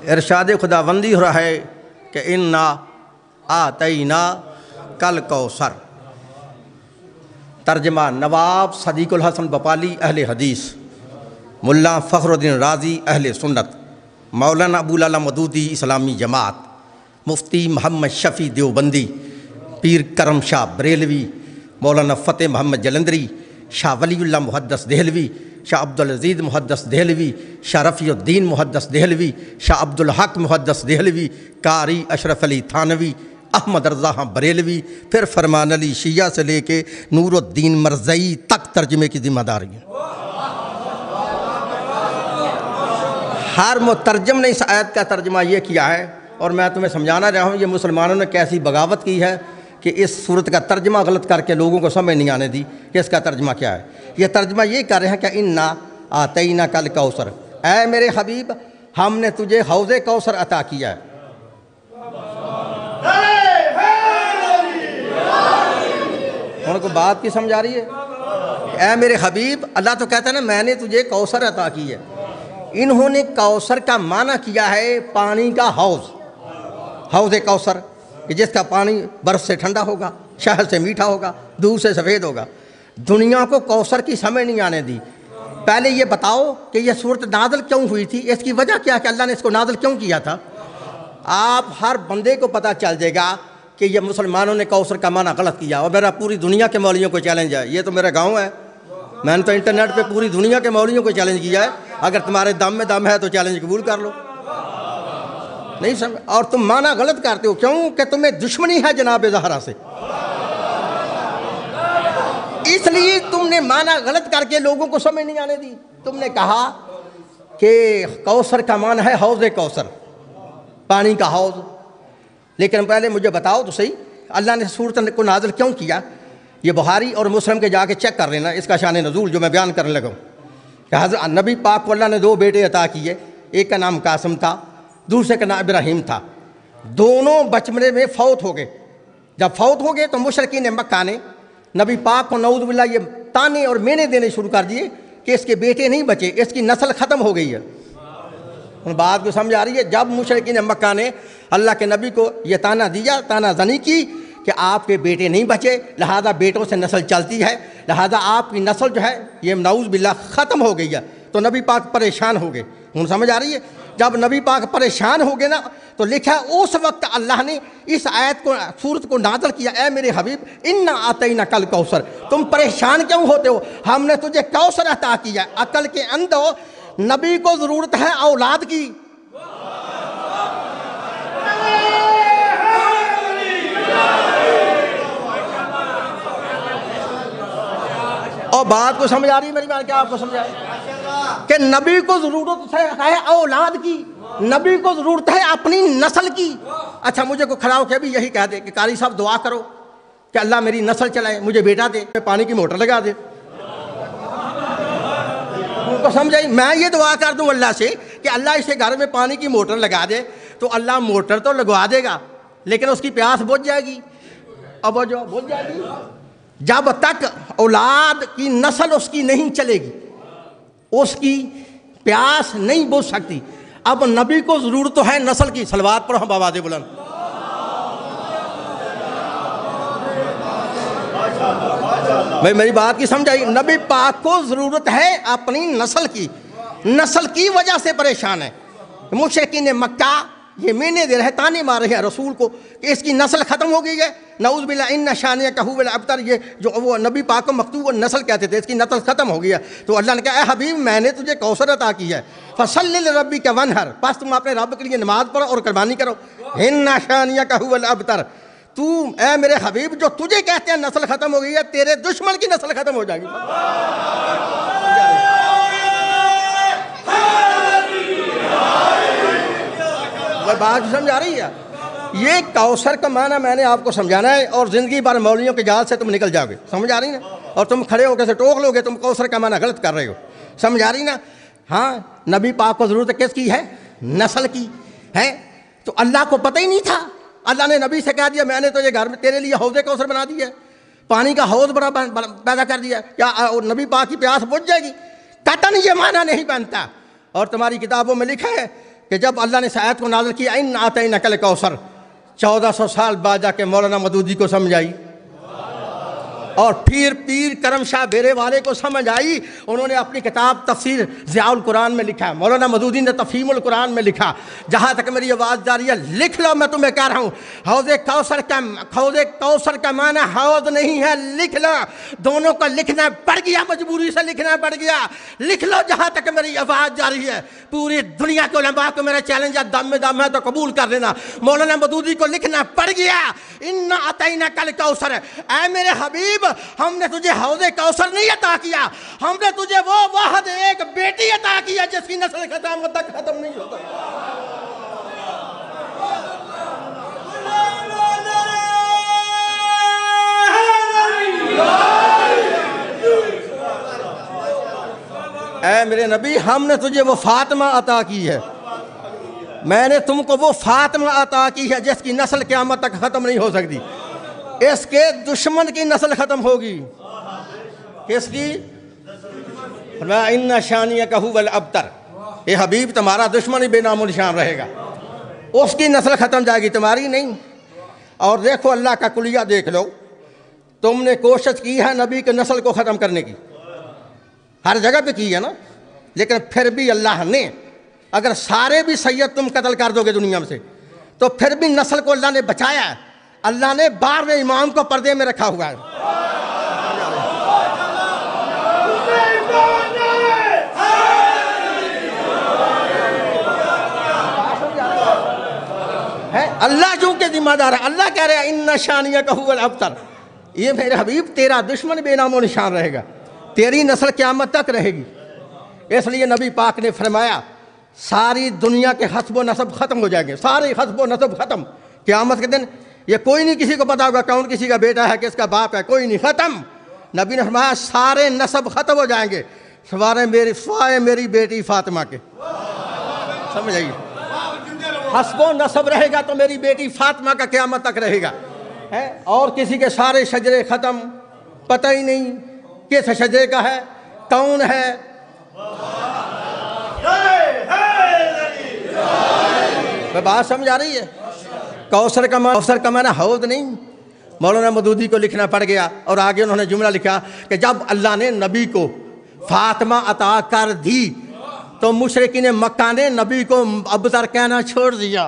इरशाद खुदाबंदी हो रहा है कि इन्ना आतईना कल कौसर। तर्जमा नवाब सदीकुल हसन बपाली अहले हदीस, मुल्ला फ़खरुद्दीन राज़ी अहले सुन्नत, मौलाना अबुल आला मदूदी इस्लामी जमात, मुफ्ती मोहम्मद शफ़ी देवबंदी, पीर करम शाह बरेलवी, मौलाना फ़तेह मोहम्मद जलंधरी, शाह वलीउल्लाह मुहद्दस देहलवी, शाह अब्दुल अज़ीज़ मुहद्दस देहलवी, शाह रफ़ीउद्दीन मुहद्दस देहलवी, शाह अब्दुल हक मुहद्दस देहलवी, कारी अशरफ अली थानवी, अहमद रज़ा बरेलवी, फिर फरमान अली शिया से लेके नूरुद्दीन मरज़ई तक तर्जमे की जिम्मेदारी है। हर मुतरजम ने इस आयत का तर्जमा ये किया है, और मैं तुम्हें समझाना रहा हूँ ये मुसलमानों ने कैसी बगावत की है कि इस सूरत का तर्जमा गलत करके लोगों को समझ नहीं आने दी कि इसका तर्जमा क्या है। ये तर्जमा ये कर रहे हैं कि इन्ना आतईना कल कौसर, ऐ मेरे हबीब हमने तुझे हौज़े कौसर अता किया है। उनको बात की समझ आ रही है? ऐ मेरे हबीब, अल्लाह तो कहता है ना मैंने तुझे कौसर अता की है। इन्होंने कौसर का माना किया है पानी का हौज़, हौज़े कौसर कि जिसका पानी बर्फ़ से ठंडा होगा, शहद से मीठा होगा, दूध से सफ़ेद होगा। दुनिया को कौसर की समझ नहीं आने दी। पहले ये बताओ कि यह सूरत नाज़िल क्यों हुई थी, इसकी वजह क्या कि अल्लाह ने इसको नाज़िल क्यों किया था। आप हर बंदे को पता चल जाएगा कि ये मुसलमानों ने कौसर का माना गलत किया। और मेरा पूरी दुनिया के मौलवियों को चैलेंज है, ये तो मेरा गाँव है, मैंने तो इंटरनेट पे पूरी दुनिया के मौलवियों को चैलेंज किया है, अगर तुम्हारे दम में दम है तो चैलेंज कबूल कर लो। नहीं समझ, और तुम माना गलत करते हो क्यों कि तुम्हें दुश्मनी है जनाब ज़हरा से, इसलिए तुमने माना गलत करके लोगों को समझ नहीं आने दी। तुमने कहा कि कौसर का माना है हौज़े कौसर, पानी का हौज़। लेकिन पहले मुझे बताओ तो सही अल्लाह ने सूरत को नाज़िल क्यों किया। ये बुखारी और मुस्लिम के जाके चेक कर लेना इसका शान नज़ूल जो मैं बयान करने लगा कि हज़रत नबी पाक को अल्लाह ने दो बेटे अता किए, एक का नाम कासिम था, दूसरे का नाम इब्राहिम था। दोनों बचपने में फौत हो गए। जब फौत हो गए तो मुशरिकीन मक्का ने नबी पाक को नऊज़ बिल्लाह ये ताने और मेने देने शुरू कर दिए कि इसके बेटे नहीं बचे, इसकी नस्ल ख़त्म हो गई है। उन बात को समझ आ रही है? जब मुशरिकीन मक्का ने अल्लाह के नबी को ये ताना दिया, ताना ज़नी की कि आपके बेटे नहीं बचे, लिहाजा बेटों से नस्ल चलती है, लिहाजा आपकी नस्ल जो है ये नऊज़ बिल्लाह ख़त्म हो गई है, तो नबी पाक परेशान हो गए। उन समझ आ रही है? जब नबी पाक परेशान हो गए ना तो लिखा उस वक्त अल्लाह ने इस आयत को सूरत को नाज़िल किया, ऐ मेरे हबीब इन्ना आतईना कल कौसर, तुम परेशान क्यों होते हो, हमने तुझे कौसर अता किया। अकल के अंदर नबी को ज़रूरत है औलाद की। और बात को समझ आ रही है मेरी बात? क्या आपको समझ आए कि नबी को ज़रूरत है औलाद की, नबी को ज़रूरत है अपनी नस्ल की। अच्छा मुझे को खड़ा होकर भी यही कह दे कि कारी साहब दुआ करो कि अल्लाह मेरी नस्ल चलाए, मुझे बेटा दे, पानी की मोटर लगा दे, उनको समझ आई? मैं ये दुआ कर दूं अल्लाह से कि अल्लाह इसे घर में पानी की मोटर लगा दे, तो अल्लाह मोटर तो लगवा देगा लेकिन उसकी प्यास बुझ जाएगी। अब वो जो बुझ जाएगी जब तक औलाद की नस्ल उसकी नहीं चलेगी, उसकी प्यास नहीं बुझ सकती। अब नबी को जरूरत तो है नस्ल की। सलवात पढ़ो हम आवाज़ बुलंद। भाई मेरी बात की समझ आई? नबी पाक को जरूरत है अपनी नस्ल की, नस्ल की वजह से परेशान है। मुशरिकीन मक्का ये मैंने दे रहे ताने मार रहे हैं रसूल को कि इसकी नस्ल ख़त्म हो गई है, नऊज़ बिल्लाह इन्ना शानियक हुवल अब्तर, ये जो वो नबी पाक को मकतूब नस्ल कहते थे, इसकी नस्ल ख़त्म हो गई है। तो अल्लाह ने कहा, ए हबीब मैंने तुझे कौसर अता की है, फसल्लि लिरब्बिका वनहर, बस तुम अपने रब के लिए नमाज पढ़ो और कुर्बानी करो। इन्ना शानियक हुवल अब्तर, तू ए मेरे हबीब जो तुझे कहते हैं नस्ल ख़त्म हो गई है, तेरे दुश्मन की नस्ल ख़त्म हो जाएगी। बात समझ आ रही है? ये कौसर का माना मैंने आपको समझाना है और ज़िंदगी भर मौलवियों के जाल से तुम निकल जाओगे। समझ आ रही ना? और तुम खड़े होकर से टोक लोगे, तुम कौसर का माना गलत कर रहे हो। समझ आ रही ना? हाँ, नबी पाक को ज़रूरत किसकी है? नस्ल की है। तो अल्लाह को पता ही नहीं था। अल्लाह ने नबी से कह दिया मैंने तो ये घर में तेरे लिए हौज़े कौसर बना दिया, पानी का हौज़ बड़ा पैदा कर दिया, क्या नबी पाक की प्यास बुझ जाएगी? कतन ये माना नहीं बनता। और तुम्हारी किताबों में लिखा है कि जब अल्लाह ने इस आयत को नाज़िल किया, इन आतैना कल कौसर, 1400 साल बाद जाके मौलाना मदूदी को समझ आई, और फिर पीर करम शाह बेरे वाले को समझ आई। उन्होंने अपनी किताब तफसीर ज़ियाउल कुरान में लिखा, मौलाना मदूदी ने तफ़हीमुल कुरान में लिखा। जहाँ तक मेरी आवाज़ जा रही है, लिख लो, मैं तुम्हें कह रहा हूँ, हौज़े कौसर का माना हौज़ नहीं है, लिख लो। दोनों को लिखना पड़ गया, मजबूरी से लिखना पड़ गया, लिख लो। जहाँ तक मेरी आवाज़ जा रही है, पूरी दुनिया के उलमा को मेरा चैलेंज है, दम में दम है तो कबूल कर लेना, मौलाना मदूदी को लिखना पड़ गया, इन्ना अतैना कल कौसर। ऐ मेरे हबीब, हमने तुझे हौज़े कौसर नहीं अता किया, हमने तुझे वो वाहद एक बेटी अता किया जिसकी नस्ल क़यामत तक खत्म नहीं होता। ऐ मेरे नबी, हमने तुझे वो फातिमा अता की है, मैंने तुमको वो फातिमा अता की है जिसकी नस्ल क़यामत तक खत्म नहीं हो सकती। इसके दुश्मन की नस्ल खत्म होगी। किसकी? इन्ना शानियका हुवल अबतर, ये हबीब तुम्हारा दुश्मन ही बेनामो निशान रहेगा, उसकी नस्ल खत्म जाएगी, तुम्हारी नहीं। और देखो अल्लाह का कुलिया देख लो, तुमने कोशिश की है नबी के नस्ल को ख़त्म करने की, हर जगह पे की है ना, लेकिन फिर भी अल्लाह ने, अगर सारे भी सैयद तुम कत्ल कर दोगे दुनिया में से, तो फिर भी नस्ल को अल्लाह ने बचाया है। अल्लाह ने 12वें इमाम को पर्दे में रखा हुआ है। अल्लाह जो के जिम्मेदार है, अल्लाह कह रहे हैं इन्ना शानियका हुवल अबतर, ये मेरे हबीब तेरा दुश्मन बेनामो निशान रहेगा, तेरी नस्ल क़यामत तक रहेगी। इसलिए नबी पाक ने फरमाया सारी दुनिया के हस्ब नसब ख़त्म हो जाएंगे, सारे हस्ब नसब ख़त्म क़यामत के दिन। ये कोई नहीं किसी को पता होगा कौन किसी का बेटा है, किसका बाप है, कोई नहीं, ख़त्म। नबी ने फरमाया सारे नसब ख़त्म हो जाएंगे सिवाय मेरी बेटी फातिमा के। समझ आइए, हस्बो नसब रहेगा तो मेरी बेटी फातिमा का क़यामत तक रहेगा है। और किसी के सारे शजरे ख़त्म, पता ही नहीं किस शजरे का है, कौन है। बात समझ आ रही है? कौसर का माना हौद नहीं, मौलाना मदूदी को लिखना पड़ गया। और आगे उन्होंने जुमला लिखा कि जब अल्लाह ने नबी को फातिमा अता कर दी तो मुशरिकीन मक्का ने नबी को अबतर कहना छोड़ दिया।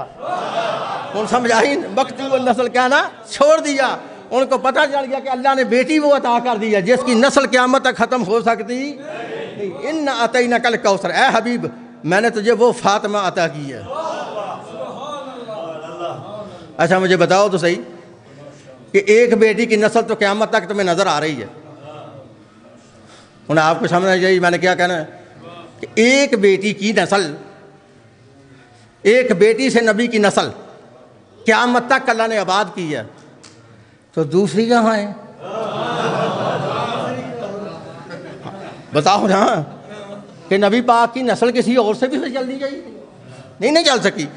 उन समझ आई, मकतूल नस्ल कहना छोड़ दिया। उनको पता चल गया कि अल्लाह ने बेटी वो अता कर दी है जिसकी नस्ल क़यामत तक ख़त्म हो सकती नहीं। इन्ना अतैना कल कौसर, ऐ हबीब मैंने तुझे वो फातिमा अता की है। अच्छा मुझे बताओ तो सही कि एक बेटी की नस्ल तो क़यामत तक तुम्हें नज़र आ रही है। उन्हें आपको समझना चाहिए मैंने क्या कहना है कि एक बेटी की नस्ल, एक बेटी से नबी की नस्ल क़यामत तक अल्लाह ने आबाद की है, तो दूसरी कहाँ है? बताओ ना कि नबी पाक की नस्ल किसी और से भी चल दी गई? नहीं चल सकी,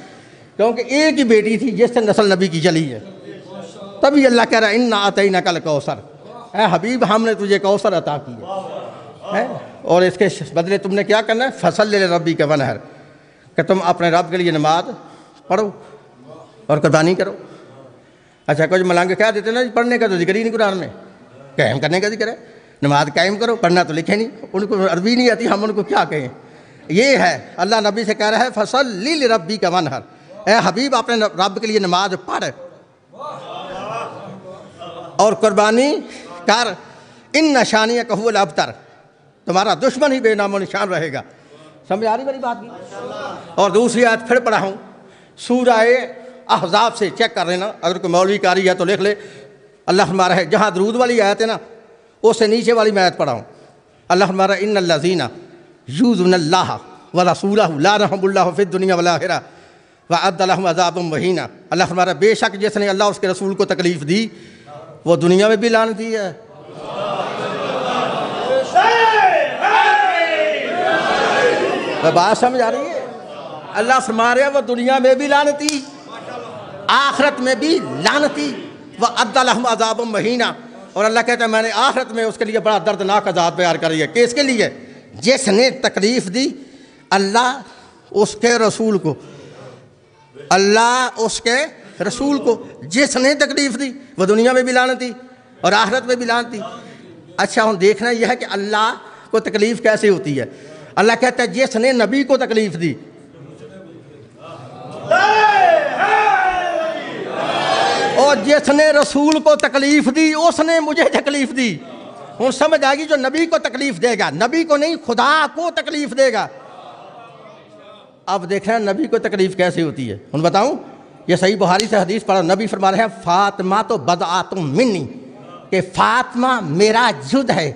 क्योंकि एक ही बेटी थी जिससे नस्ल नबी की चली है। तभी अल्लाह कह रहा है इन्ना अतैना कल कौसर, ऐ हबीब हमने तुझे कौसर अता की है। और इसके बदले तुमने क्या करना है? फसल ले रब्बी का वनहर, कि तुम अपने रब के लिए नमाज पढ़ो और कुर्बानी करो। अच्छा कुछ मलांगे क्या देते ना, पढ़ने का तो जिक्र ही नहीं कुरान में, कायम करने का जिक्र है। नमाज कायम करो, पढ़ना तो लिखे नहीं, उनको अरबी नहीं आती, हम उनको क्या कहें। ये है अल्लाह नबी से कह रहा है फसल ली रब्बी का वनहर, ए हबीब अपने रब के लिए नमाज पढ़ और कुर्बानी कर। इन नशानिया कहूल अबतर, तुम्हारा दुश्मन ही बेनामो निशान रहेगा। समझ आ रही मेरी बात की? और दूसरी आयत फिर पढ़ा हूँ, सूरह अहज़ाब से चेक कर लेना, अगर कोई मौलवी कारी है तो लिख ले। अल्लाह हमारा है, जहाँ दरूद वाली आयत है ना उससे नीचे वाली मैं आयत पढ़ा हूँ। अल्लाह हमारा इन्नल्लज़ीना यूज़ुनल्लाह व रसूलहु ला रहमुल्लाहु फिद दुनिया वल आखिरह व अद्द लहुम अज़ाबम वहीना। अल्लाह हमारा बेशक जिसने अल्लाह उसके रसूल को तकलीफ़ दी वो दुनिया में भी लानती है। बात समझ आ रही है? अल्लाह फरमा रहा है वो दुनिया में भी लानती, आखिरत में भी लानती। व अद्द लहुम अज़ाबम वहीना, और अल्लाह कहता है मैंने आखिरत में उसके लिए बड़ा दर्दनाक अज़ाब तैयार करी है। किसके लिए? जिसने तकलीफ़ दी अल्लाह उसके रसूल को अल्लाह उसके रसूल को जिसने तकलीफ दी वो दुनिया में भी लानत थी और आखिरत में भी लानत थी। अच्छा, हम देखना यह है कि अल्लाह को तकलीफ कैसे होती है। अल्लाह कहता है जिसने नबी को तकलीफ दी, और जिसने रसूल को तकलीफ दी उसने मुझे तकलीफ दी। हूँ समझ आ गई, जो नबी को तकलीफ देगा, नबी को नहीं खुदा को तकलीफ देगा। अब देखना नबी को तकलीफ कैसे होती है। हूँ बताऊँ, ये सही बुखारी से हदीस पढ़ा, नबी फरमा रहे हैं फातिमा तो बदआतुम मिन्नी, कि फातिमा मेरा जुद है,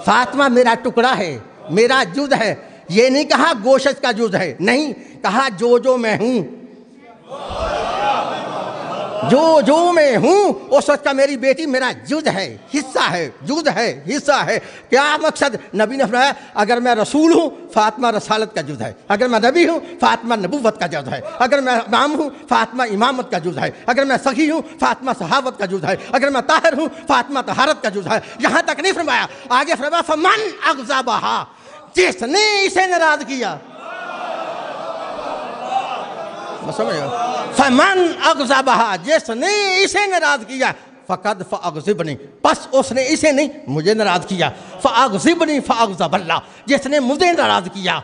फातिमा मेरा टुकड़ा है, मेरा जुद है। ये नहीं कहा गोशत का जुद है, नहीं कहा जो मैं हूँ, जो मैं हूँ उस वक्त का मेरी बेटी मेरा जुद है, हिस्सा है, जुद है, हिस्सा है। क्या मकसद? नबी ने फरमाया अगर मैं रसूल हूँ फातिमा रसालत का जुद है, अगर मैं नबी हूँ फातिमा नबूवत का जुद है, अगर मैं इमाम हूँ फातिमा इमामत का जुद है, अगर मैं सखी हूँ फातिमा सहावत का जुद है, अगर मैं ताहिर हूँ फातिमा तहारत का जुद है। यहाँ तक नहीं फरमाया, आगे फरमाया फमन अग़ज़बहा, जिसने इसे नाराज किया। फमन अग़ज़बहा, जिसने इसे नाराज किया, फ़क़द फ़अग़ज़िबनी, बस उसने इसे नहीं मुझे नाराज किया। फ़अग़ज़िबनी फ़अग़ज़बल्लाह, जिसने मुझे नाराज किया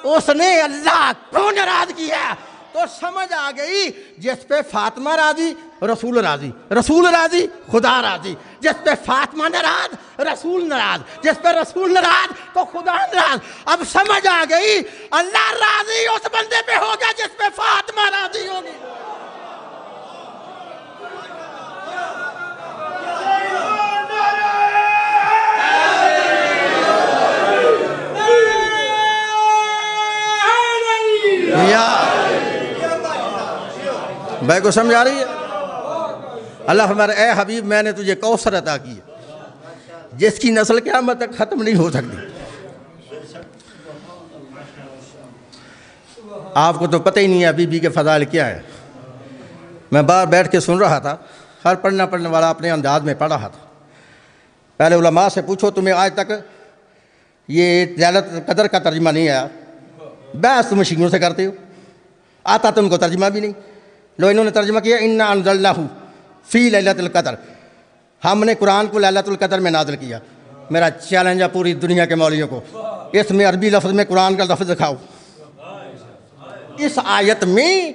उसने अल्लाह को नाराज किया। तो समझ आ गई, जिस पे फातिमा राजी रसूल राजी, रसूल राजी खुदा राजी। जिस पे फातिमा नाराज रसूल नाराज, जिस पे रसूल नाराज तो खुदा नाराज। अब समझ आ गई, अल्लाह राजी उस बंदे पे होगा जिस पे फातिमा राजी होगी। भाई को समझ आ रही है? अल्लाह फरमाता है ए हबीब मैंने तुझे कौसर अता की है जिसकी नस्ल क़यामत तक ख़त्म नहीं हो सकती। आपको तो पता ही नहीं है बीबी के फ़ज़ाइल क्या है। मैं बाहर बैठ के सुन रहा था, हर पढ़ने वाला अपने अंदाज में पढ़ रहा था। पहले उलमा से पूछो तुम्हें आज तक ये लैलतुल क़द्र का तर्जुमा नहीं आया, बहस तुम शियों से करते हो, आता तो उनको तर्जुमा भी नहीं। लो इन्होंने तर्जुमा किया इन्ना अनज़लनाहु फ़ी लैलतुल क़द्र, हमने कुरान को लैलतुल क़द्र में नाज़िल किया। मेरा चैलेंज है पूरी दुनिया के मौलवियों को, इसमें अरबी लफ्ज़ में कुरान का लफ्ज़ दिखाओ, इस आयत में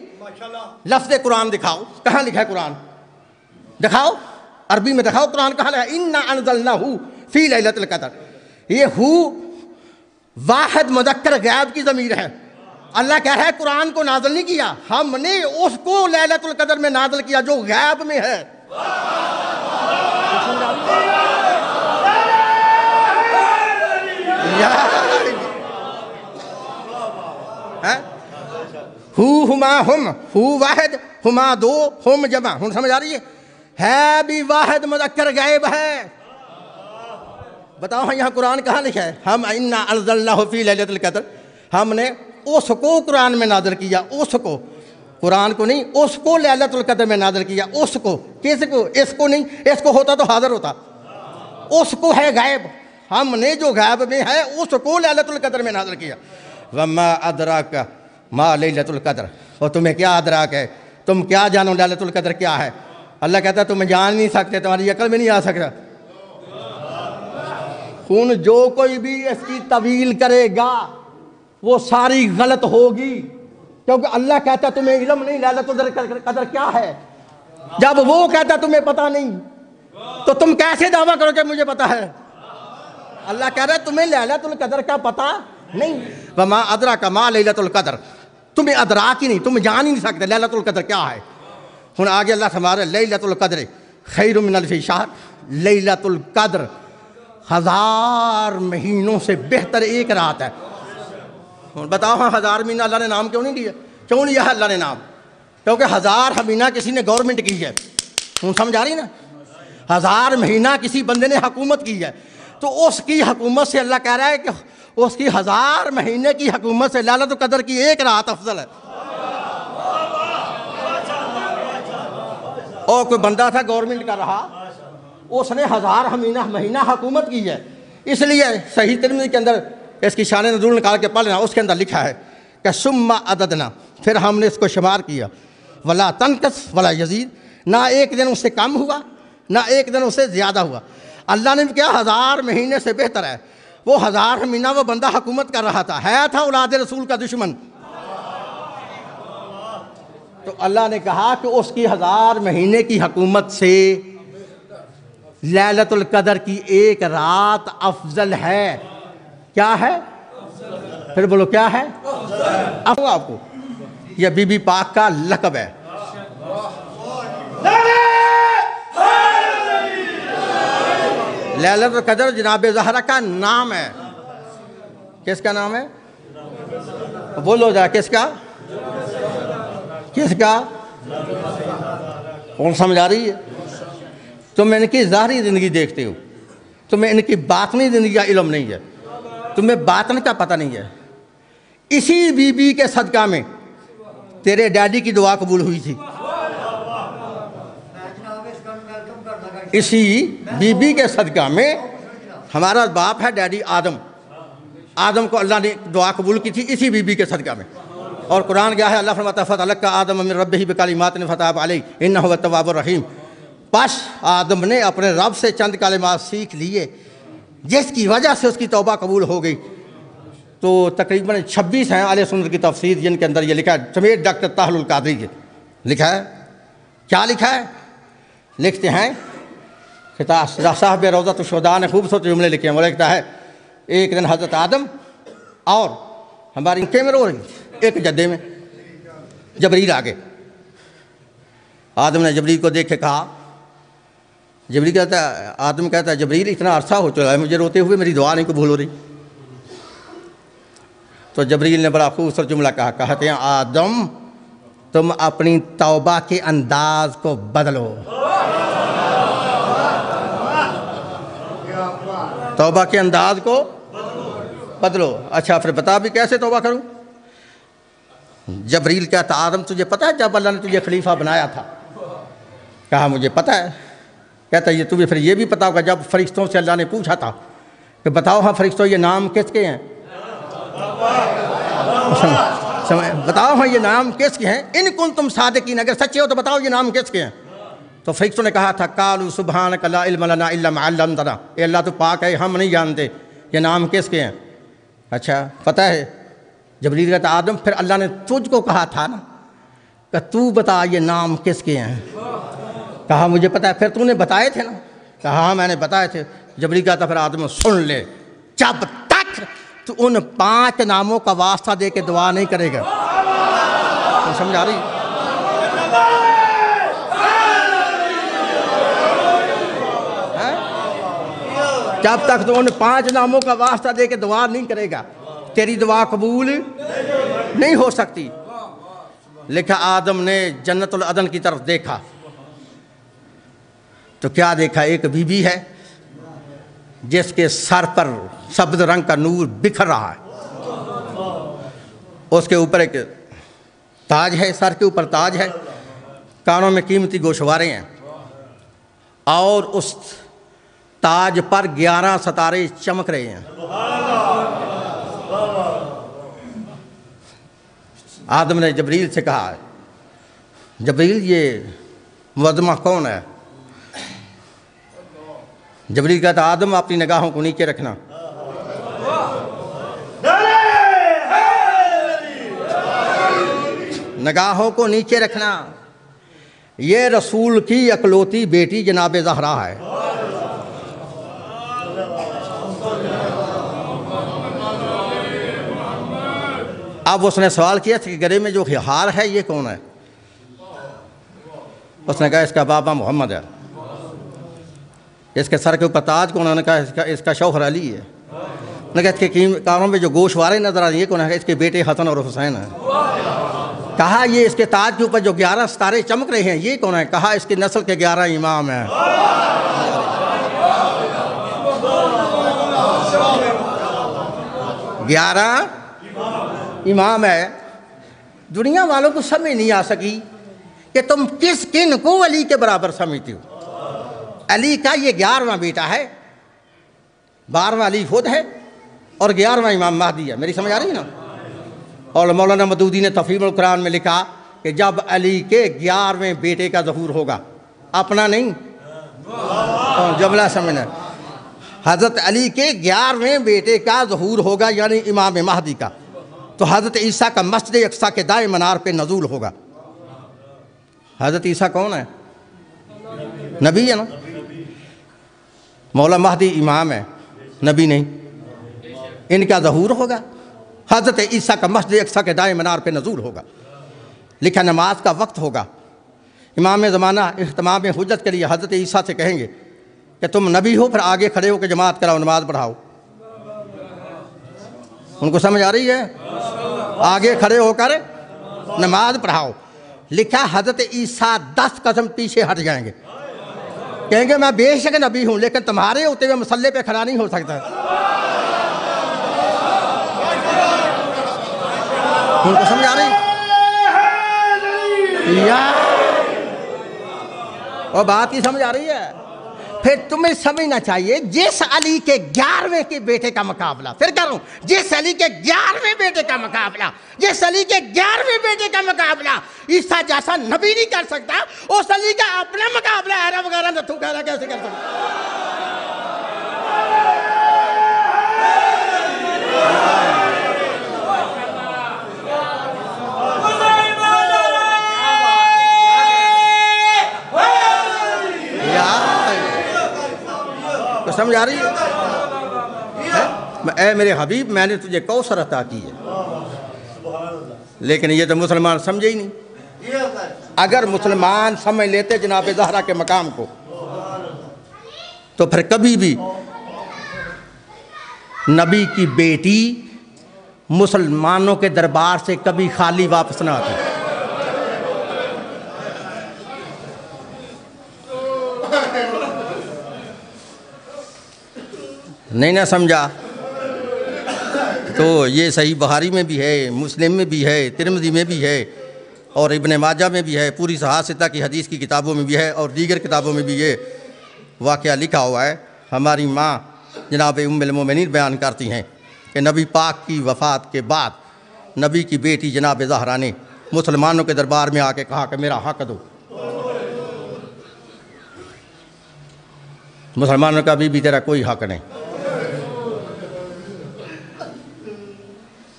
लफ्ज़ कुरान दिखाओ, कहाँ लिखा है कुरान दिखाओ, अरबी में दिखाओ कुरान कहाँ लिखा है। इन्ना अनज़लनाहु फ़ी लैलतुल क़द्र, ये हु वाहिद मुज़क्कर गैब की ज़मीर है। अल्लाह कह रहा है कुरान को नाज़िल नहीं किया, हमने उसको लैलतुल क़द्र में नाज़िल किया जो गैब में है। हु हुमा हुम, हु वाहिद, हुमा दो, हुम जमा। हुन समझ आ रही है भी वाहिद मुज़क्कर गैब है। बताओ हाँ यहाँ कुरान कहाँ लिखा है? हम इन्ना अनज़लनाहु फ़ी लैलतुल क़द्र, हमने उसको कुरान में नाज़िल किया, उसको, कुरान को नहीं, उसको लैलतुल क़द्र में नाज़िल किया। उसको, किसको? इसको नहीं, इसको होता तो हाज़िर होता, उसको है गायब, हमने जो गायब में है उसको लैलतुल क़द्र में नाज़िल किया। वमा अदराका मा लैलतुल क़द्र, और तुम्हें क्या अदराक है, तुम क्या जानो लैलतुल क़द्र क्या है? अल्लाह कहता है तुम जान नहीं सकते, तुम्हारी अकल में नहीं आ सकता। उन जो कोई भी इसकी तवील करेगा वो सारी गलत होगी, क्योंकि अल्लाह कहता तुम्हें इल्म नहीं लैलतुल क़द्र क्या है। जब वो कहता तुम्हें पता नहीं तो तुम कैसे दावा करोगे मुझे पता है? अल्लाह कह रहा है तुम्हें लैलतुल क़द्र का पता नहीं। वमा अदराका मा लैलतुल क़द्र, तुम्हें अदराक ही नहीं, तुम जान ही नहीं सकते लैलतुल क़द्र क्या है। हुन आगे अल्लाह हमारे लैलतुल क़द्र खैरुम मिन अल्फ़ि शहर, लैलतुल क़द्र 1000 महीनों से बेहतर एक रात है। बताओ हाँ 1000 महीना अल्लाह ने नाम क्यों नहीं दिया? क्यों लिया है अल्लाह ने नाम? क्योंकि 1000 महीना किसी ने गवर्नमेंट की है। समझ आ रही ना? 1000 महीना किसी बंदे ने हुकूमत की है, तो उसकी हुकूमत से अल्लाह कह रहा है कि उसकी 1000 महीने की हुकूमत से लैलतुल क़द्र की एक रात अफजल है। और कोई बंदा था गवर्नमेंट का रहा, उसने 1000 महीना हुकूमत की है, इसलिए सही तिरमिज़ी के अंदर इसकी शान नज़ूल निकाल के पढ़ लेना, उसके अंदर लिखा है कि सुम्मा अददना, फिर हमने इसको शुमार किया, वला तनकस वला यजीद, ना एक दिन उससे कम हुआ ना एक दिन उससे ज़्यादा हुआ। अल्लाह ने क्या 1000 महीने से बेहतर है। वो 1000 महीना वो बंदा हुकूमत कर रहा था औलाद रसूल का दुश्मन। तो अल्लाह ने कहा कि उसकी 1000 महीने की हुकूमत से लैलतुल कदर की एक रात अफजल है। क्या है? फिर बोलो क्या है? आपको यह बीबी पाक का लक़ब है। लैलतुल कदर जनाब ज़हरा का नाम है। किसका नाम है? बोलो जरा, किसका? किसका? कौन समझा रही है? तुम इनकी ज़ाहरी ज़िंदगी देखते हो, तुम्हें इनकी बातनी ज़िंदगी का इल्म नहीं है, तुम्हें बातन का पता नहीं है। इसी बीबी के सदका में तेरे डैडी की दुआ कबूल हुई थी। इसी बीबी के सदका में हमारा बाप है डैडी आदम, आदम को अल्लाह ने दुआ कबूल की थी इसी बीबी के सदका में। और कुरान क्या है? अल्लाह फरमाता फतलक्का आदम मिन रब्बिही बिकलिमातिन फताब अलैहि इन्नहु हुवत-तव्वाबुर रहीम। बस आदम ने अपने रब से चंद कलिमात सीख लिए जिसकी वजह से उसकी तौबा कबूल हो गई। तो तकरीबन 26 हैं आले सुन्नत की तफसीर जिनके अंदर ये लिखा है, समेत डॉक्टर ताहलुल कादरी के लिखा है। क्या लिखा है? लिखते हैं कि साहब रोज़ा शुहदा ने खूबसूरत जुमले लिखे हैं। वो लिखता है, एक दिन हज़रत आदम और हमारी इंके में रो रही, एक जद्दे में जबरील आ गए। आदम ने जबरील को देख के कहा, जबरील कहता है, आदम कहता है जबरील इतना अरसा हो चुका है मुझे रोते हुए, मेरी दुआ नहीं कबूल हो रही। तो जबरील ने बड़ा खूबसूरत जुमला कहा, कहते हैं आदम तुम अपनी तौबा के अंदाज को बदलो, तौबा के अंदाज को बदलो। अच्छा फिर बता भी कैसे तौबा करूं? जबरील कहता, आदम तुझे पता है जब अल्लाह ने तुझे खलीफा बनाया था? कहा मुझे पता है। कहता ये तुझे फिर ये भी पता होगा जब फरिश्तों से अल्लाह ने पूछा था कि बताओ हाँ फरिश्तों ये नाम किसके हैं? बताओ हाँ ये नाम किसके हैं? इन कुन तुम सादिकीन, अगर सच्चे हो तो बताओ ये नाम किसके हैं? तो फरिश्तों ने कहा था, कालू सुबहानक ला इल्म लना इल्ला मा अल्लमतना, ए अल्लाह तो पाक है हम नहीं जानते ये नाम किसके हैं। अच्छा पता है? जबरील कहता आदम फिर अल्लाह ने तुझको कहा था ना कि तू बता ये नाम किसके हैं? कहा मुझे पता है। फिर तूने बताए थे ना? कहा हाँ मैंने बताए थे। जबरील कहता फिर आदम सुन ले, जब तक तू उन 5 नामों का वास्ता दे के दुआ नहीं करेगा। तो समझा रही? जब तक तो उन 5 नामों का वास्ता दे के दुआ नहीं करेगा तेरी दुआ कबूल नहीं हो सकती। लिखा आदम ने जन्नतुल अदन की तरफ देखा तो क्या देखा? एक बीबी है जिसके सर पर सब्ज़ रंग का नूर बिखर रहा है, उसके ऊपर एक ताज है, सर के ऊपर ताज है, कानों में कीमती गोशवारे हैं और उस ताज पर 11 सितारे चमक रहे हैं। आदम ने जबरील से कहा, जबरील ये मुअज़्ज़मा कौन है? जबरील कहता आदम अपनी निगाहों को नीचे रखना। निगाहों को नीचे रखना, ये रसूल की अकलौती बेटी जनाब ज़हरा है। अब उसने सवाल किया कि गले में जो हार है ये कौन है? उसने कहा इसका बाबा मोहम्मद है। इसके सर के ऊपर ताज कौन है? उन्होंने कहा इसका शौहर अली है। उन्होंने कहा इसके कानों में जो गोशवारे नजर आ रहे हैं ये कौन है? इसके बेटे हसन और हुसैन है। कहा ये इसके ताज के ऊपर जो 11 सितारे चमक रहे हैं ये कौन है? कहा इसकी नस्ल के 11 इमाम हैं। 11 इमाम है। दुनिया वालों को समझ नहीं आ सकी कि तुम किन को अली के बराबर समझते हो। अली का ये 11वां बेटा है, 12वां अली खुद है और 11वां इमाम महदी है। मेरी समझ आ रही है ना? और मौलाना मदूदी ने तफहीमुल कुरान में लिखा कि जब अली के 11वें बेटे का ज़हूर होगा, अपना नहीं, जुमला समझना, हज़रत अली के 11वें बेटे का ज़हूर होगा यानी इमाम महदी का, तो हज़रत ईसा का मस्जिद अक्सा के दाएं मनार पे नज़ूल होगा। हज़रत ईसा कौन है? नबी है ना। मौला महदी इमाम है, नबी नहीं। इनका ज़हूर होगा, हज़रत ईसा का मस्जिद अक्सा के दाएं मनार पे नज़ूल होगा। लिखा नमाज का वक्त होगा। इमाम ज़माना इख्तिमाम हुज्जत के लिए हज़रत ईसा से कहेंगे कि तुम नबी हो, फिर आगे खड़े हो के जमात कराओ, नमाज पढ़ाओ। उनको समझ आ रही है? आगे खड़े होकर नमाज पढ़ाओ। लिखा हज़रत ईसा 10 कदम पीछे हट जाएंगे, कहेंगे मैं बेशक नबी हूँ, लेकिन तुम्हारे होते हुए मसल्ले पे खड़ा नहीं हो सकता। उनको समझ आ रही या और बात ही समझ आ रही है? फिर तुम्हें समझना चाहिए, जिस अली के 11वें के बेटे का मुकाबला, फिर करूं, जिस अली के 11वें बेटे का मुकाबला, जिस अली के 11वें बेटे का मुकाबला ईसा जैसा नबी नहीं कर सकता, उस अली का अपना मुकाबला अरब वगैरह नथु वगैरह कैसे कर सकता? तो समझ आ रही है? ऐ मेरे हबीब, मैंने तुझे कौसर अता की है। लेकिन ये तो मुसलमान समझे ही नहीं। अगर मुसलमान समझ लेते जनाब ज़हरा के मकाम को, तो फिर कभी भी नबी की बेटी मुसलमानों के दरबार से कभी खाली वापस ना आती। नहीं ना समझा? तो ये सही बुखारी में भी है, मुस्लिम में भी है, तिरमिज़ी में भी है और इब्न माजा में भी है, पूरी सहासिता की हदीस की किताबों में भी है और दीगर किताबों में भी ये वाक़या लिखा हुआ है। हमारी माँ जनाब उम्मुल मोमिनीन बयान करती हैं कि नबी पाक की वफ़ात के बाद नबी की बेटी जनाब ज़हरा ने मुसलमानों के दरबार में आके कहा कि मेरा हक़ दो। मुसलमानों का बीबी तेरा कोई हक़ नहीं।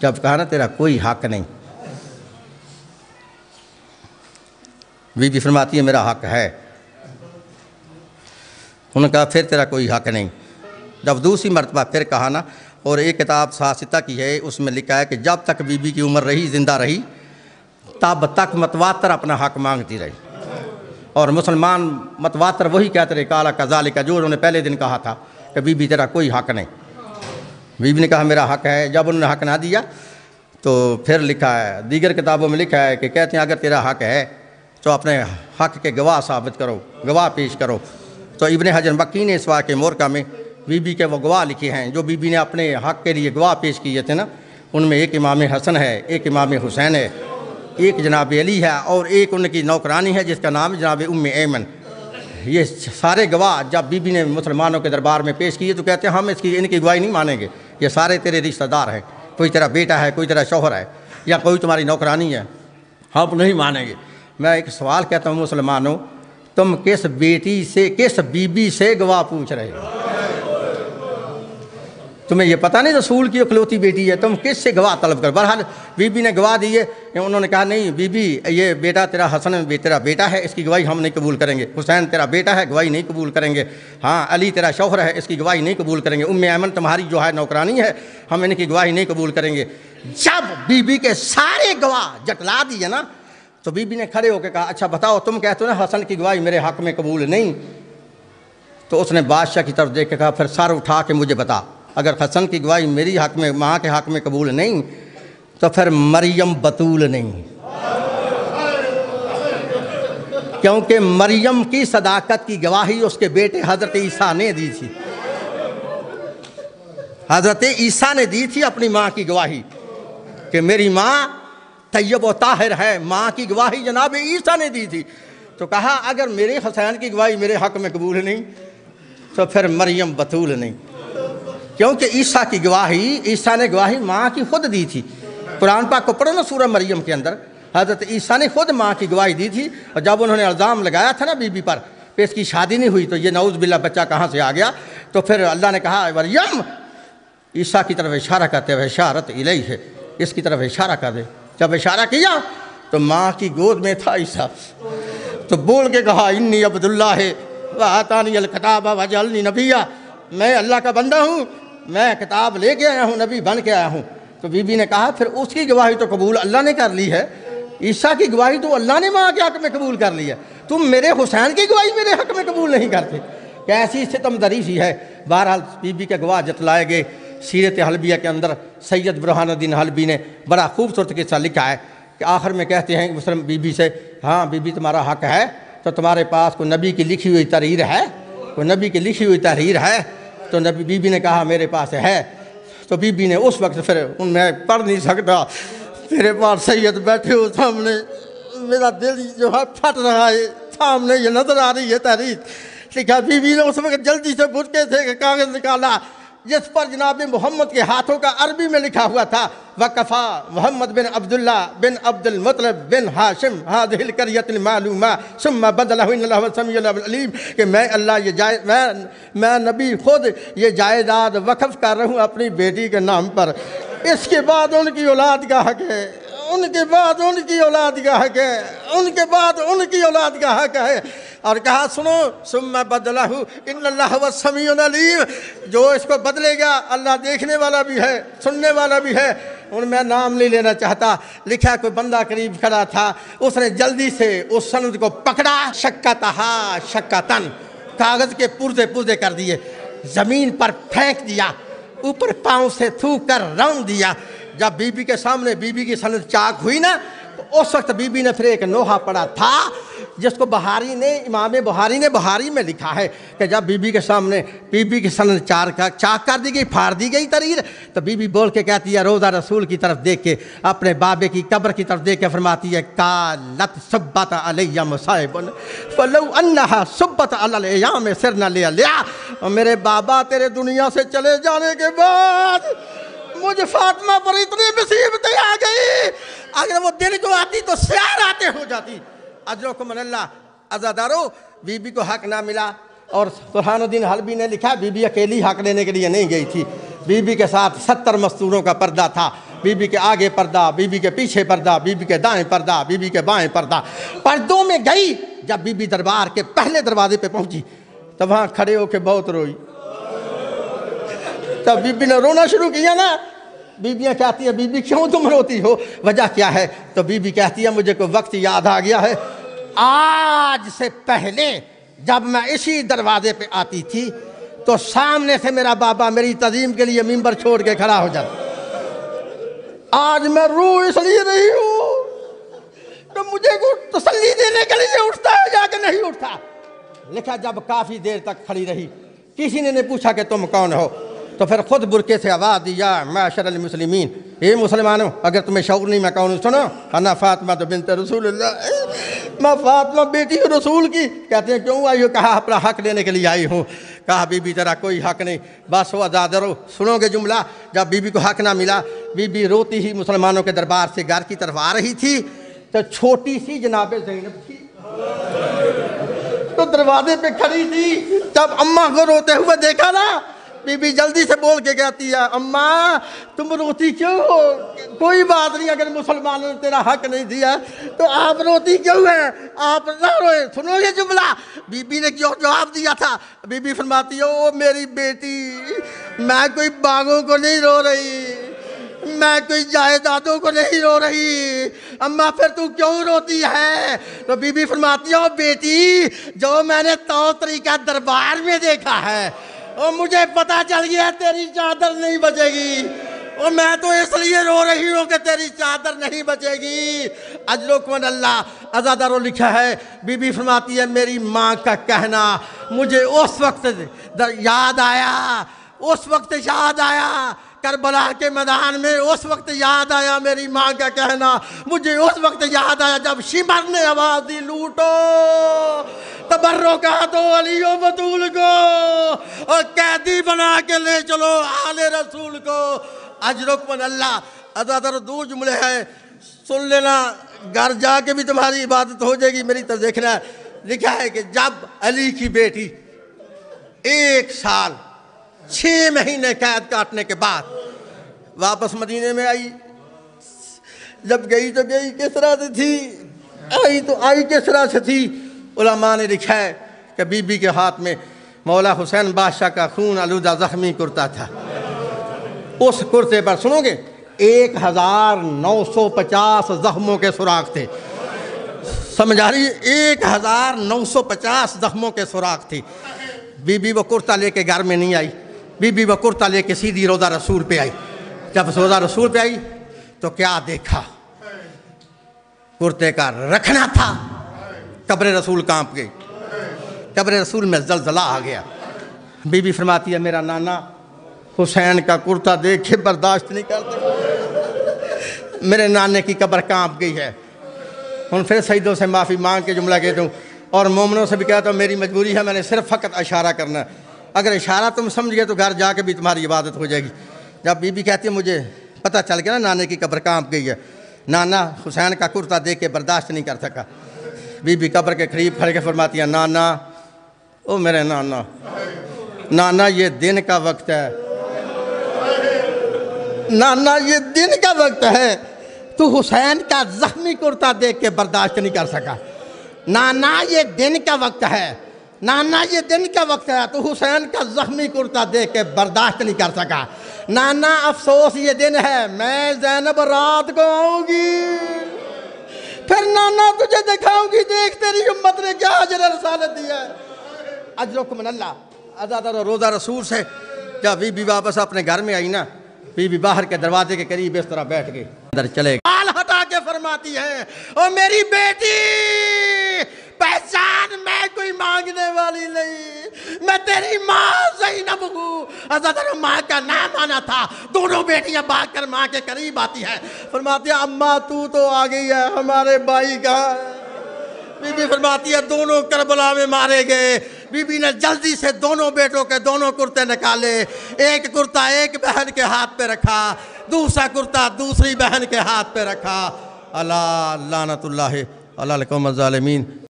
जब कहा ना तेरा कोई हक़ नहीं, बीबी फरमाती है मेरा हक़ है। उन्होंने कहा फिर तेरा कोई हक़ नहीं। जब दूसरी मरतबा फिर कहा ना, और एक किताब सासिता की है, उसमें लिखा है कि जब तक बीबी की उम्र रही, ज़िंदा रही, तब तक मतवातर अपना हक़ मांगती रही। और मुसलमान मतवातर वही कहते रहे काला कज़ालिका, जो उन्होंने पहले दिन कहा था कि बीबी तेरा कोई हक़ नहीं। बीबी ने कहा मेरा हक़ है। जब उन्होंने हक़ ना दिया तो फिर लिखा है, दीगर किताबों में लिखा है कि कहते हैं अगर तेरा हक़ है तो अपने हक़ के गवाह साबित करो, गवाह पेश करो। तो इब्न हजर मक्की ने इस वाक़े मोरका में बीबी के वो गवाह लिखे हैं जो बीबी ने अपने हक़ के लिए गवाह पेश किए थे ना। उनमें एक इमाम हसन है, एक इमाम हुसैन है, एक जनाब अली है और एक उनकी नौकरानी है जिसका नाम जनाब उम्मे ऐमन। ये सारे गवाह जब बीबी ने मुसलमानों के दरबार में पेश किए तो कहते हैं हम इनकी गवाही नहीं मानेंगे, ये सारे तेरे रिश्तेदार हैं, कोई तेरा बेटा है, कोई तेरा शौहर है या कोई तुम्हारी नौकरानी है, हम नहीं मानेंगे। मैं एक सवाल कहता हूँ मुसलमानों, तुम किस बेटी से, किस बीबी से गवाह पूछ रहे हो? तुम्हें ये पता नहीं रसूल की इकलौती बेटी है, तुम किस से गवाह तलब कर? बहरहाल बीबी ने गवाह दी है। उन्होंने कहा नहीं बीबी, ये बेटा तेरा हसन तेरा बेटा है, इसकी गवाही हम नहीं कबूल करेंगे। हुसैन तेरा बेटा है, गवाही नहीं कबूल करेंगे। हाँ, अली तेरा शौहर है, इसकी गवाही नहीं कबूल करेंगे। उम्मे ऐमन तुम्हारी जो है नौकरानी है, हम इनकी गवाही नहीं कबूल करेंगे। जब बीबी के सारे गवाह जटला दिए ना, तो बीबी ने खड़े होकर कहा अच्छा बताओ, तुम कहते हो ना हसन की गवाही मेरे हक़ में कबूल नहीं। तो उसने बादशाह की तरफ देख के कहा फिर सर उठा के मुझे बता, अगर हसन की गवाही मेरी हक़ में, माँ के हक़ में कबूल नहीं, तो फिर मरियम बतूल नहीं, क्योंकि मरियम की सदाकत की गवाही उसके बेटे हज़रत ईसा ने दी थी। हज़रत ईसा ने दी थी अपनी माँ की गवाही कि मेरी माँ तैयब व ताहिर है। माँ की गवाही जनाब ईसा ने दी थी। तो कहा अगर मेरे हुसैन की गवाही मेरे हक़ में कबूल नहीं, तो फिर मरियम बतूल नहीं, क्योंकि ईसा की गवाही, ईसा ने गवाही माँ की खुद दी थी कुरान पाक को पढ़ो ना, सूरह मरियम के अंदर हज़रत ईसा ने खुद माँ की गवाही दी थी। और जब उन्होंने इल्ज़ाम लगाया था ना बीबी पर कि इसकी शादी नहीं हुई, तो ये नऊज़ बिल्लाह बच्चा कहाँ से आ गया, तो फिर अल्लाह ने कहा मरियम, ईसा की तरफ इशारा करते हुए इशारत इलैहि है, इसकी तरफ इशारा कर दे। जब इशारा किया तो माँ की गोद में था ईसा, तो बोल के कहा इन्नी अब्दुल्लाह है व आतानी अल किताब व जअलनी नबिय्या, मैं अल्लाह का बंदा हूँ, मैं किताब लेके आया हूँ, नबी बन के आया हूँ। तो बीबी ने कहा फिर उसकी गवाही तो कबूल अल्लाह ने कर ली है, ईसा की गवाही तो अल्लाह ने माँ के हक़ में कबूल कर ली है, तुम मेरे हुसैन की गवाही मेरे हक़ में कबूल नहीं करते। कैसी सितमदरी सी है। बहरहाल बीबी के गवाह जतलाए गए। सीरत हलबिया के अंदर सैयद बुरहानुद्दीन हलबी ने बड़ा खूबसूरत किस्सा लिखा है कि आखिर में कहते हैं मुसलम बीबी से, हाँ बीबी तुम्हारा हक़ है, तो तुम्हारे पास कोई नबी की लिखी हुई तहरीर है, कोई नबी की लिखी हुई तहरीर है? तो नबी बीबी ने कहा मेरे पास है। तो बीबी ने उस वक्त फिर मैं पढ़ नहीं सकता, मेरे पास सैयद बैठे हो सामने, मेरा दिल जो है फट रहा है, सामने ये नज़र आ रही है तहरीर। लिखा बीबी ने उस वक्त जल्दी से बुटके से कागज़ निकाला जिस पर जनाब मोहम्मद के हाथों का अरबी में लिखा हुआ था वक़फ़ा मोहम्मद बिन अब्दुल्ला बिन अब्दुल मुत्तलिब बिन हाशिम हाज़िहिल क़रियतिल मालूमा सुम्मा बदलहु इन्नल्लाह समीउल अलीम, कि मैं अल्लाह ये मैं नबी खुद ये जायदाद वक़फ़ कर रहा हूँ अपनी बेटी के नाम पर, इसके बाद उनकी औलाद का हक़ है, उनके बाद उनकी औलाद का हक़ है, उनके बाद उनकी औलाद का हक़ है। और कहा सुनो सुम्मा बदलहु इन्नल्लाह समीउन अलीम, जो इसको बदलेगा अल्लाह देखने वाला भी है, सुनने वाला भी है। और मैं नाम नहीं लेना चाहता। लिखा कोई बंदा करीब खड़ा था, उसने जल्दी से उस सनद को पकड़ा, शक्कतहा शक्कतन, कागज़ के पुर्जे पुर्जे कर दिए, ज़मीन पर फेंक दिया, ऊपर पाँव से थूक कर रौंद दिया। जब बीबी के सामने बीबी की सनद चाक हुई ना, तो उस वक्त बीबी ने फिर एक नोहा पड़ा था जिसको बहारी ने, इमाम बहारी ने बहारी में लिखा है कि जब बीबी के सामने बीबी की सनद चाक कर दी गई, फाड़ दी गई तहरीर, तो बीबी बोल के कहती है रोज़ा रसूल की तरफ देख के, अपने बाबे की कब्र की तरफ देख के फरमाती है कालत सुब्बत अलैया मुसाइबुन फलौ अन्नहा सुब्बत अलल अय्याम सिरना लिया। और मेरे बाबा तेरे दुनिया से चले जाने के बाद मुझे फातिमा पर इतनी मुसीबतें आ गई, अगर वो दिन को आती तो स्याह रातें हो जाती। अजरकुम अल्लाह अज़ादारो, बीबी को हक ना मिला। और बुरहानुद्दीन हलबी ने लिखा बीबी अकेली हक लेने के लिए नहीं गई थी, बीबी के साथ 70 मस्तूरों का पर्दा था, बीबी के आगे पर्दा, बीबी के पीछे पर्दा, बीबी के दाएं पर्दा, बीबी के बाएं पर्दा, पर्दों में गई। जब बीबी दरबार के पहले दरवाजे पे पहुंची तब वहाँ खड़े होके बहुत रोई। तब बीबी ने रोना शुरू किया ना। बीबियाँ कहती है बीबी क्यों तुम रोती हो, वजह क्या है? तो बीबी कहती है मुझे कोई वक्त याद आ गया है, आज से पहले जब मैं इसी दरवाजे पे आती थी तो सामने से मेरा बाबा मेरी तज़ीम के लिए मिंबर छोड़ के खड़ा हो जाता। आज मैं रो इसलिए रही हूँ तो मुझे को तसल्ली देने के लिए उठता है जाके नहीं उठता। लिखा जब काफ़ी देर तक खड़ी रही, किसी ने नहीं पूछा कि तुम कौन हो, तो फिर खुद बुरके से आवाज़ दिया माशरल मुस्लिमीन, ये मुसलमानों अगर तुम्हें शऊर नहीं मैं कौन सुनो, अन्ना फातिमा तो बिन्त रसूलुल्लाह, मैं फातिमा बेटी हूँ रसूल की। कहते हैं क्यों आई हो? कहा अपना हक लेने के लिए आई हूँ। कहा बीबी तेरा कोई हक नहीं, बस वो आज़ाद रहो। सुनोगे जुमला, जब बीबी को हक ना मिला, बीबी रोती ही मुसलमानों के दरबार से घर की तरफ आ रही थी, तो छोटी सी जनाबे ज़ैनब थी तो दरवाजे पे खड़ी थी। जब अम्मा को रोते हुए देखा ना, बीबी जल्दी से बोल के कहती है अम्मा तुम रोती क्यों हो? कोई बात नहीं, अगर मुसलमानों ने तेरा हक नहीं दिया तो आप रोती क्यों है? आप ना रोए। सुनोगे जुमला बीबी ने क्यों जवाब दिया था? बीबी फरमाती है ओ मेरी बेटी, मैं कोई बागों को नहीं रो रही, मैं कोई जायदादों को नहीं रो रही। अम्मा फिर तू क्यों रोती है? तो बीबी फरमाती है ओ बेटी, जो मैंने तौर तरीका दरबार में देखा है और मुझे पता चल गया तेरी चादर नहीं बचेगी, और मैं तो इसलिए रो रही हूँ कि तेरी चादर नहीं बचेगी। अजरुकुम अल्लाह अज़ादारो लिखा है। बीबी फरमाती है मेरी माँ का कहना मुझे उस वक्त याद आया, उस वक्त याद आया करबला के मैदान में, उस वक्त याद आया मेरी माँ का कहना, मुझे उस वक्त याद आया जब शिमर ने आवाज़ दी लूटो तबर्रो का तो अलियो बतूल को और कैदी बना के ले चलो आले रसूल को। अजरुकुम अल्लाह अज़ादर दो जुमले हैं, सुन लेना, घर जाके भी तुम्हारी इबादत हो जाएगी, मेरी तरफ देखना। लिखा है कि जब अली की बेटी 1 साल 6 महीने कैद काटने के बाद वापस मदीने में आई, जब गई तो गई किस तरह से थी, आई तो आई किस तरह से थी। उलमा ने लिखा है कि बीबी के हाथ में मौला हुसैन बादशाह का खून आलूदा ज़ख्मी कुर्ता था। उस कुर्ते पर सुनोगे 1950 जख्मों के सुराख थे। समझ आ रही है? 1950 जख्मों के सुराख थे। बीबी वो कुर्ता लेके घर में नहीं आई, बीबी वो कुर्ता लेके सीधी रोज़ा रसूल पे आई। जब रोज़ा रसूल पे आई तो क्या देखा, कुर्ते का रखना था, कब्र रसूल कांप गई, कब्र रसूल में जलजला आ गया। बीबी फरमाती है मेरा नाना हुसैन का कुर्ता देख के बर्दाश्त नहीं करते, मेरे नाने की कब्र कांप गई है। उन फिर सईदों से माफ़ी मांग के जुमला कहता हूँ और मोमिनों से भी कहता हूँ मेरी मजबूरी है, मैंने सिर्फ फ़कत इशारा करना है, अगर इशारा तुम समझ गए तो घर जाके भी तुम्हारी इबादत हो जाएगी। जब बीबी कहती है मुझे पता चल गया ना नाने की कब्र कांप गई है, नाना हुसैन का कुर्ता देख के बर्दाश्त नहीं कर सका। बीबी कब्र के करीब खड़े के फरमाती है नाना, ओ मेरे नाना, नाना ये दिन का वक्त है, नाना ये दिन का वक्त है, तू हुसैन का जख्मी कुर्ता देख के बर्दाश्त नहीं कर सका। नाना ये दिन का वक्त है, नाना ये दिन का वक्त है, तू हुसैन का जख्मी कुर्ता देख के बर्दाश्त नहीं कर सका। नाना अफसोस ये दिन है, मैं ज़ैनब रात को आऊंगी, फिर नाना तुझे दिखाऊंगी, देख तेरी उम्मत ने क्या अजर रसालत दिया है। अजरुकुम मिनल्लाह। अज़ादर रोज़ा रसूल से जब बीबी वापस अपने घर में आई ना, बीबी बाहर के दरवाजे के करीब इस तरह बैठ गई, अंदर चले बाल हटा के फरमाती है ओ मेरी बेटी पहचान, मैं कोई मांगने वाली नहीं, मैं तेरी माँ ज़ैनब हूँ। अज़ादर माँ का नाम आना था, दोनों बेटियां भागकर माँ के करीब आती है, फरमाती है अम्मा तू तो आ गई है, हमारे भाई कहाँ है। बीबी फरमाती है दोनों करबला में मारे गए। बीबी ने जल्दी से दोनों बेटों के दोनों कुर्ते निकाले, एक कुर्ता एक बहन के हाथ पे रखा, दूसरा कुर्ता दूसरी बहन के हाथ पे रखा। अला लानतुल्लाहि अलल कौम ज़ालिमीन।